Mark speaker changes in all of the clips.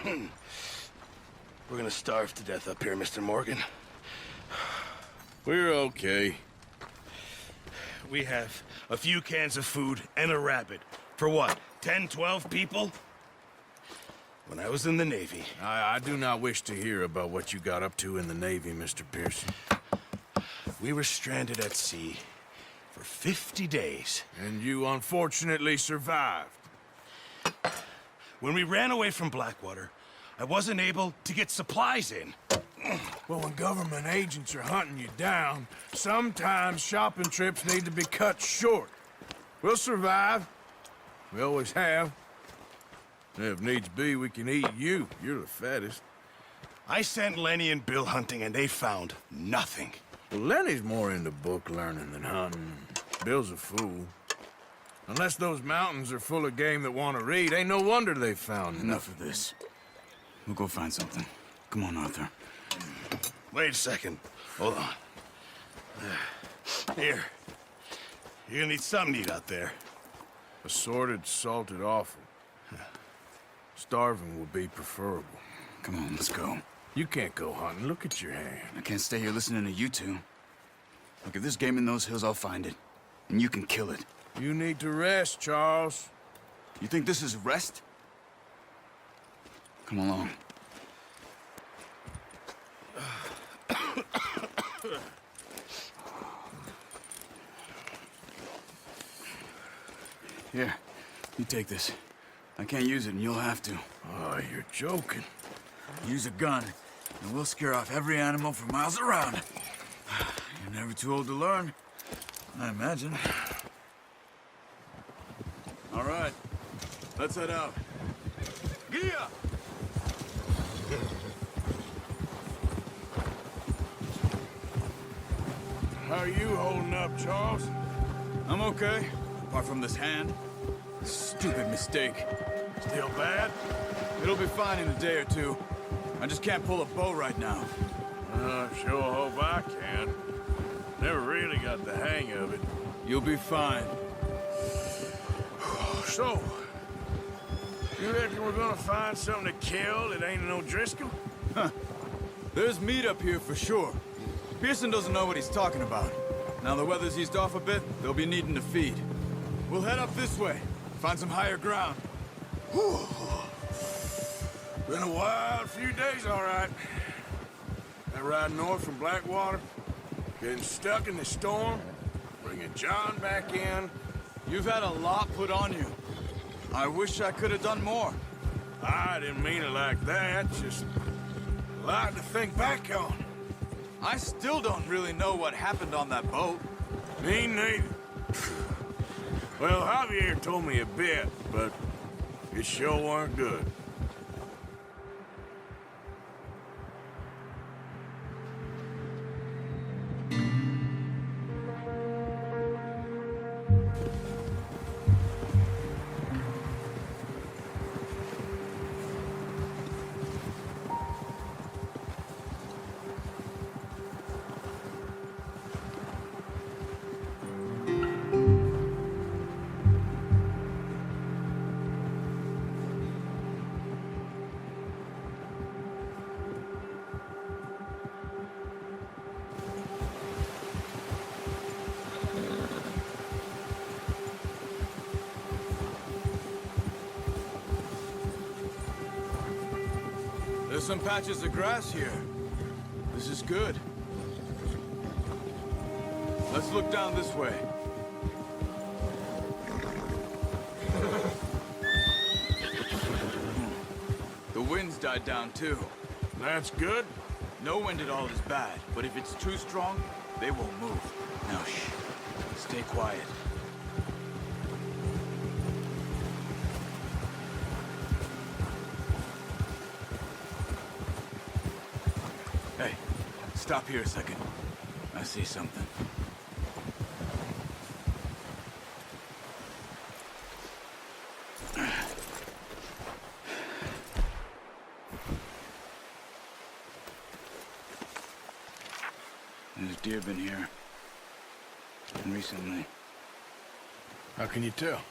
Speaker 1: We're gonna starve to death up here, Mr. Morgan.
Speaker 2: We're okay.
Speaker 1: We have a few cans of food and a rabbit. For what, 10, 12 people? When I was in the Navy...
Speaker 2: I do not wish to hear about what you got up to in the Navy, Mr. Pearson.
Speaker 1: We were stranded at sea for 50 days.
Speaker 2: And you unfortunately survived.
Speaker 1: When we ran away from Blackwater, I wasn't able to get supplies in.
Speaker 2: Well, when government agents are hunting you down, sometimes shopping trips need to be cut short. We'll survive. We always have. If needs be, we can eat you. You're the fattest.
Speaker 1: I sent Lenny and Bill hunting, and they found nothing.
Speaker 2: Well, Lenny's more into book learning than hunting. Bill's a fool. Unless those mountains are full of game that want to read, ain't no wonder they found
Speaker 3: Enough of this. We'll go find something. Come on, Arthur.
Speaker 1: Wait a second. Hold on. Here. You're gonna need something to eat out there.
Speaker 2: Assorted, salted offal. Starving would be preferable.
Speaker 3: Come on, let's go.
Speaker 2: You can't go hunting. Look at your hand.
Speaker 3: I can't stay here listening to you two. Look, if there's game in those hills, I'll find it. And you can kill it.
Speaker 2: You need to rest, Charles.
Speaker 3: You think this is rest? Come along. Here, you take this. I can't use it, and you'll have to.
Speaker 2: Oh, you're joking.
Speaker 3: Use a gun, and we'll scare off every animal for miles around. You're never too old to learn, I imagine. All right, let's head out. Gia!
Speaker 2: How are you holding up, Charles?
Speaker 3: I'm okay, apart from this hand. Stupid mistake.
Speaker 2: Still bad?
Speaker 3: It'll be fine in a day or two. I just can't pull a bow right now.
Speaker 2: Sure hope I can. Never really got the hang of it.
Speaker 3: You'll be fine.
Speaker 2: So, you reckon we're gonna find something to kill that ain't no Driscoll?
Speaker 3: Huh. There's meat up here for sure. Pearson doesn't know what he's talking about. Now the weather's eased off a bit, they'll be needing to feed. We'll head up this way, find some higher ground.
Speaker 2: Whew. Been a wild few days, all right. That ride north from Blackwater, getting stuck in the storm, bringing John back in.
Speaker 3: You've had a lot put on you. I wish I could have done more.
Speaker 2: I didn't mean it like that, just a lot to think back on.
Speaker 3: I still don't really know what happened on that boat.
Speaker 2: Me neither. Well, Javier told me a bit, but it sure weren't good.
Speaker 3: There's some patches of grass here. This is good. Let's look down this way. The wind's died down too.
Speaker 2: That's good.
Speaker 3: No wind at all is bad, but if it's too strong, they won't move. Now shh. Stay quiet. Hey, stop here a second. I see something. There's deer been here. And recently.
Speaker 2: How can you tell?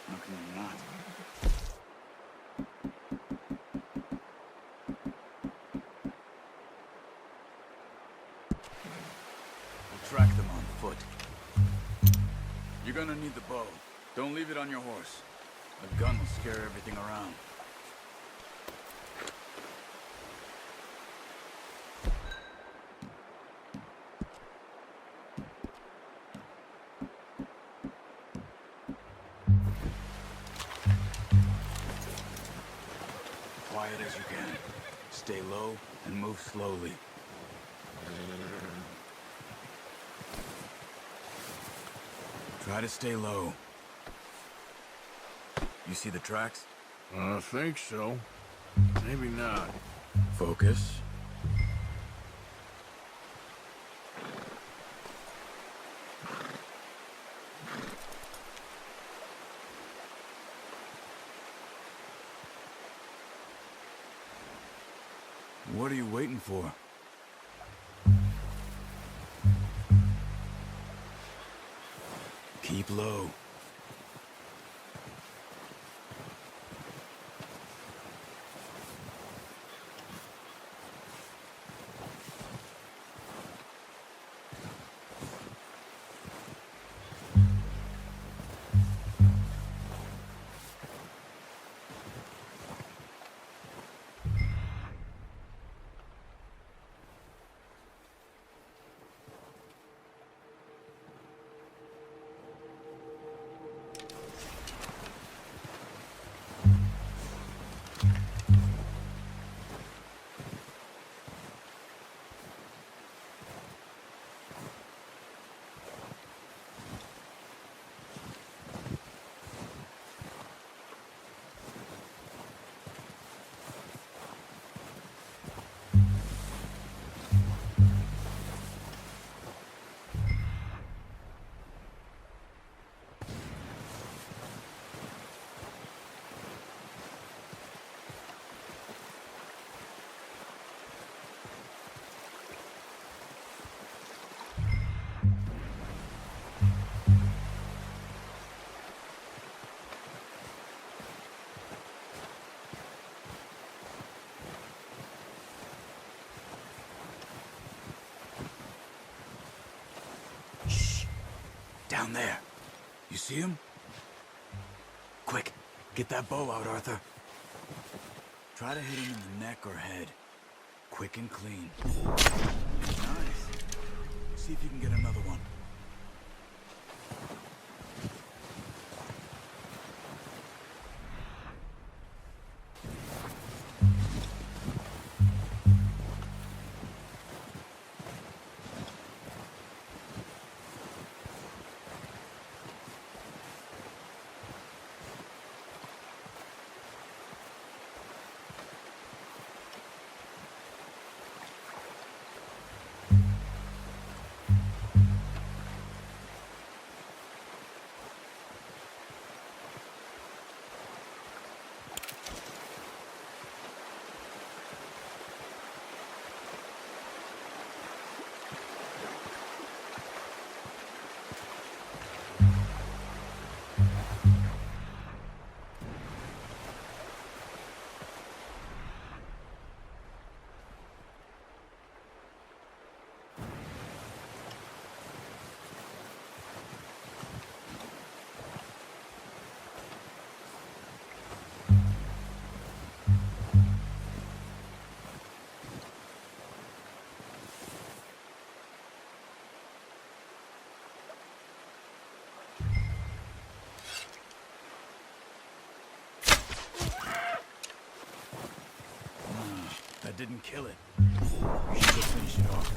Speaker 3: How can you not? track them on foot. You're gonna need the bow. Don't leave it on your horse. A gun will scare everything around. Quiet as you can. Stay low and move slowly. Try to stay low. You see the tracks?
Speaker 2: I think so. Maybe not.
Speaker 3: Focus. What are you waiting for? Keep low. Down there. You see him? Quick, get that bow out, Arthur. Try to hit him in the neck or head. Quick and clean. Nice. See if you can get another one. That didn't kill it. We should go finish it off.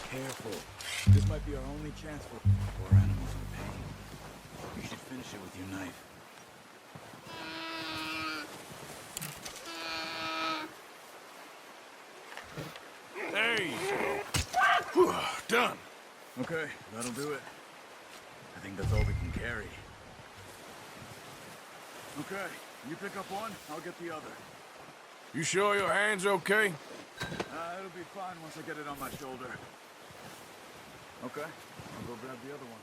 Speaker 3: Careful. This might be our only chance for poor animals in pain. You should finish it with your knife.
Speaker 2: Done.
Speaker 3: Okay, that'll do it. I think that's all we can carry. Okay, you pick up one, I'll get the other.
Speaker 2: You sure your hand's okay?
Speaker 3: It'll be fine once I get it on my shoulder. Okay, I'll go grab the other one.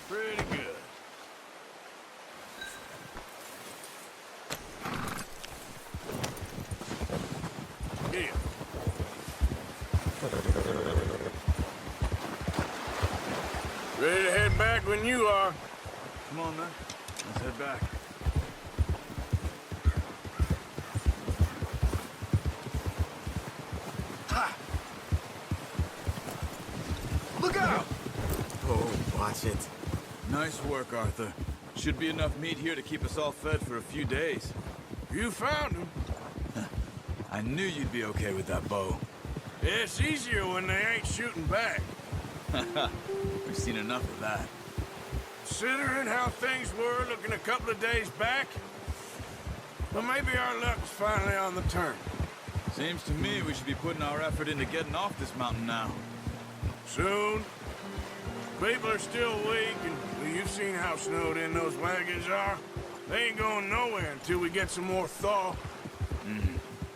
Speaker 2: Pretty good. Yeah. Ready to head back when you are.
Speaker 3: Come on, then. Let's head back.
Speaker 2: Ha! Look out!
Speaker 3: Oh, watch it. Nice work, Arthur. Should be enough meat here to keep us all fed for a few days.
Speaker 2: You found him.
Speaker 3: I knew you'd be okay with that bow.
Speaker 2: It's easier when they ain't shooting back.
Speaker 3: We've seen enough of that.
Speaker 2: Considering how things were looking a couple of days back, well, maybe our luck's finally on the turn.
Speaker 3: Seems to me we should be putting our effort into getting off this mountain now.
Speaker 2: Soon. People are still weak, and well, you've seen how snowed in those wagons are. They ain't going nowhere until we get some more thaw.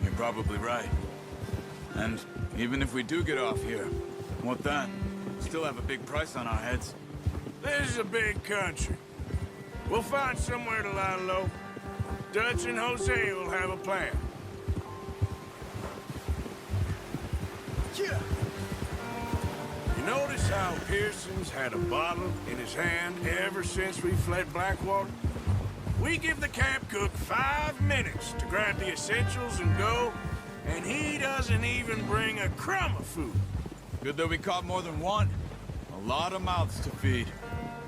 Speaker 3: You're probably right. And even if we do get off here, what then? Still have a big price on our heads.
Speaker 2: This is a big country. We'll find somewhere to lie low. Dutch and Jose will have a plan. Yeah. You notice how Pearson's had a bottle in his hand ever since we fled Blackwater? We give the camp cook 5 minutes to grab the essentials and go, and he doesn't even bring a crumb of food.
Speaker 3: Good that we caught more than one. A lot of mouths to feed.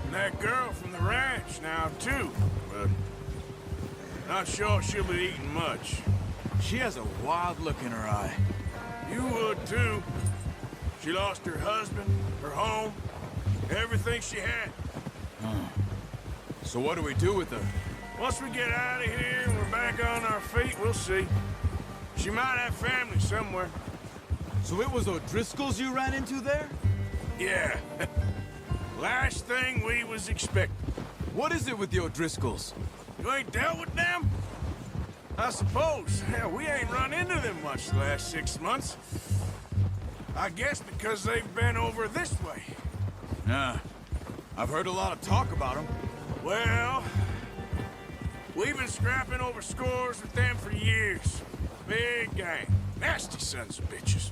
Speaker 2: And that girl from the ranch now, too. But not sure she'll be eating much.
Speaker 3: She has a wild look in her eye.
Speaker 2: You would, too. She lost her husband, her home, everything she had.
Speaker 3: So what do we do with her?
Speaker 2: Once we get out of here and we're back on our feet, we'll see. She might have family somewhere.
Speaker 3: So it was O'Driscoll's you ran into there?
Speaker 2: Yeah. Last thing we was expecting.
Speaker 3: What is it with the O'Driscolls?
Speaker 2: You ain't dealt with them? I suppose. Hell, we ain't run into them much the last 6 months. I guess because they've been over this way.
Speaker 3: Yeah. I've heard a lot of talk about them.
Speaker 2: Well, we've been scrapping over scores with them for years. Big gang. Nasty sons of bitches.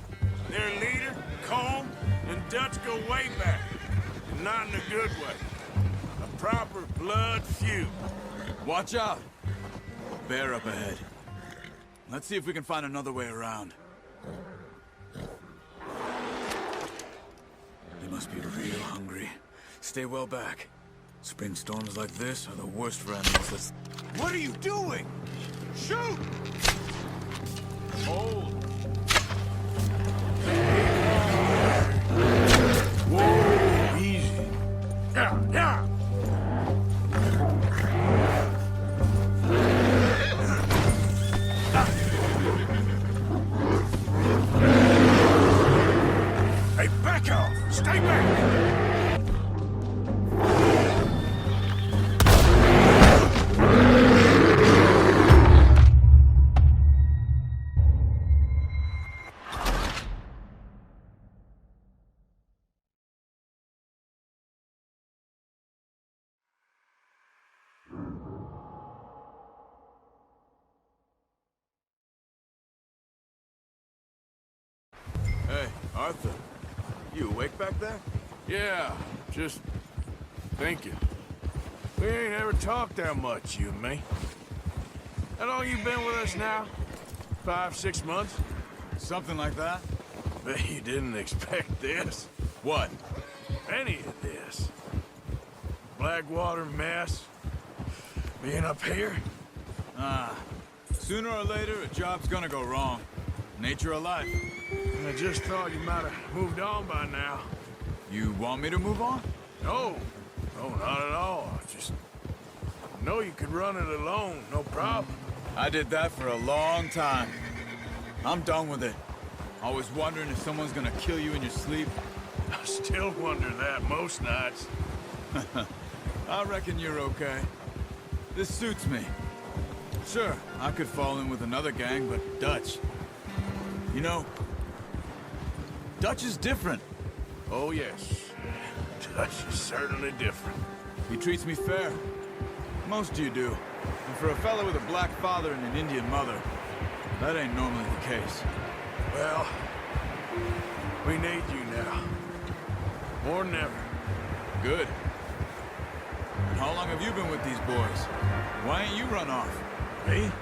Speaker 2: Their leader, Colm, and Dutch go way back. And not in a good way. A proper blood feud.
Speaker 3: Watch out. Bear up ahead. Let's see if we can find another way around. They must be real hungry. Stay well back. Spring storms like this are the worst for animals. What are you doing? Shoot! Hold.
Speaker 2: Whoa, easy. Yeah, yeah. Hey, back off! Stay back!
Speaker 3: Hey, Arthur. You awake back there?
Speaker 2: Yeah, just thinking. We ain't ever talked that much, you and me. How long you been with us now? 5, 6 months?
Speaker 3: Something like that?
Speaker 2: Bet you didn't expect this.
Speaker 3: What?
Speaker 2: Any of this. Blackwater mess. Being up here.
Speaker 3: Sooner or later, a job's gonna go wrong. Nature of life.
Speaker 2: I just thought you might have moved on by now.
Speaker 3: You want me to move on?
Speaker 2: No, not at all. Just know you could run it alone, no problem.
Speaker 3: I did that for a long time. I'm done with it. Always wondering if someone's gonna kill you in your sleep.
Speaker 2: I still wonder that most nights.
Speaker 3: I reckon you're okay. This suits me. Sure, I could fall in with another gang, but Dutch. You know, Dutch is different.
Speaker 2: Oh, yes. Dutch is certainly different.
Speaker 3: He treats me fair. Most of you do. And for a fellow with a black father and an Indian mother, that ain't normally the case.
Speaker 2: Well, we need you now. More than ever.
Speaker 3: Good. And how long have you been with these boys? Why ain't you run off?
Speaker 2: Me?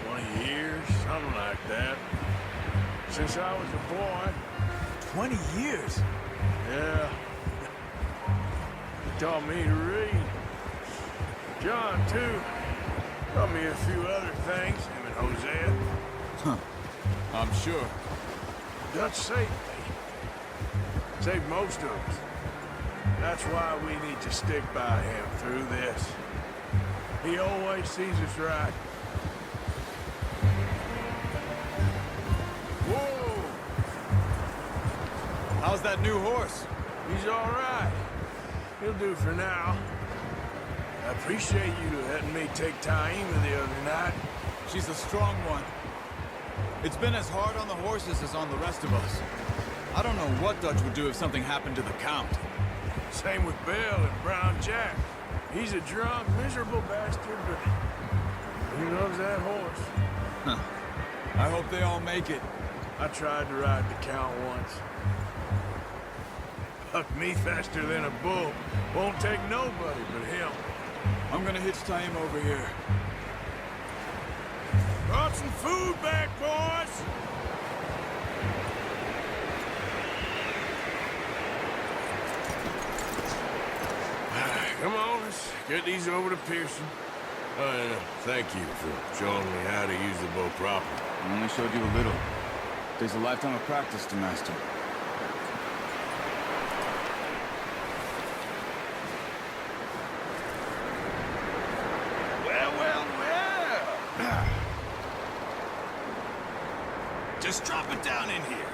Speaker 2: 20 years, something like that. Since I was a boy.
Speaker 3: 20 years?
Speaker 2: Yeah. He taught me to read. John, too. Taught me a few other things, him and Hosea.
Speaker 3: Huh. I'm sure.
Speaker 2: Dutch saved me. Saved most of us. That's why we need to stick by him through this. He always sees us right. Whoa!
Speaker 3: How's that new horse?
Speaker 2: He's all right. He'll do for now. I appreciate you letting me take Taima the other night.
Speaker 3: She's a strong one. It's been as hard on the horses as on the rest of us. I don't know what Dutch would do if something happened to the Count.
Speaker 2: Same with Bill and Brown Jack. He's a drunk, miserable bastard, but he loves that horse.
Speaker 3: Huh. I hope they all make it.
Speaker 2: I tried to ride the Count once. Bucked me faster than a bull. Won't take nobody but him.
Speaker 3: I'm gonna hitch Taima over here.
Speaker 2: Brought some food back, boys! Come on, let's get these over to Pearson. And thank you for showing me how to use the bow properly.
Speaker 3: I only showed you a little. Takes a lifetime of practice to master.
Speaker 1: Well. Just drop it down in here.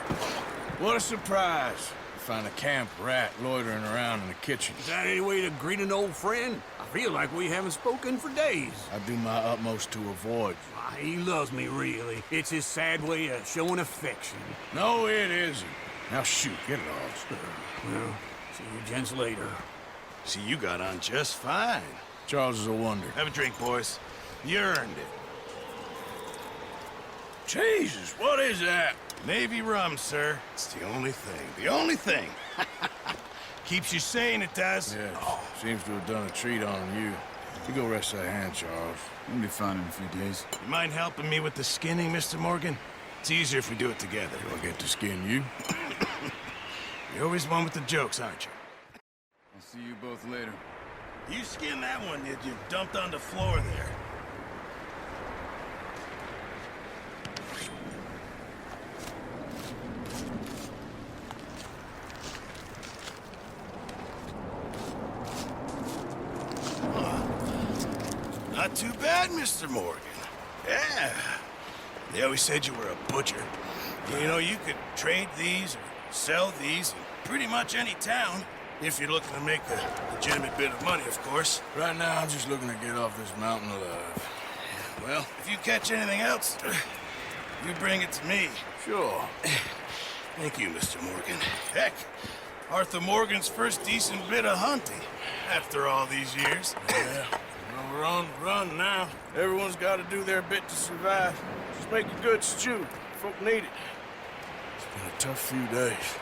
Speaker 2: What a surprise. Find a camp rat loitering around in the kitchen.
Speaker 4: Is that any way to greet an old friend? I feel like we haven't spoken for days.
Speaker 2: I do my utmost to avoid you.
Speaker 4: Ah, he loves me, really. It's his sad way of showing affection.
Speaker 2: No, it isn't. Now shoot, get lost.
Speaker 4: Well, see you gents later.
Speaker 1: See, you got on just fine.
Speaker 2: Charles is a wonder.
Speaker 1: Have a drink, boys. You earned it.
Speaker 2: Jesus, what is that?
Speaker 1: Navy rum, sir. It's the only thing. The only thing. Keeps you sane, it does.
Speaker 2: Yeah, seems to have done a treat on you. You go rest that hand, Charles.
Speaker 3: We'll be fine in a few days.
Speaker 1: You mind helping me with the skinning, Mr. Morgan? It's easier if we do it together.
Speaker 2: Do I get to skin you?
Speaker 1: You're always one with the jokes, aren't you?
Speaker 3: I'll see you both later.
Speaker 1: You skinned that one that you dumped on the floor there. Not too bad, Mr. Morgan. Yeah. They always said you were a butcher. You know, you could trade these or sell these in pretty much any town, if you're looking to make a legitimate bit of money, of course.
Speaker 2: Right now, I'm just looking to get off this mountain alive.
Speaker 1: Well, if you catch anything else, you bring it to me.
Speaker 2: Sure.
Speaker 1: Thank you, Mr. Morgan. Heck, Arthur Morgan's first decent bit of hunting, after all these years.
Speaker 2: Yeah. Well, we're on the run now. Everyone's got to do their bit to survive. Just make a good stew. Folk need it. It's been a tough few days.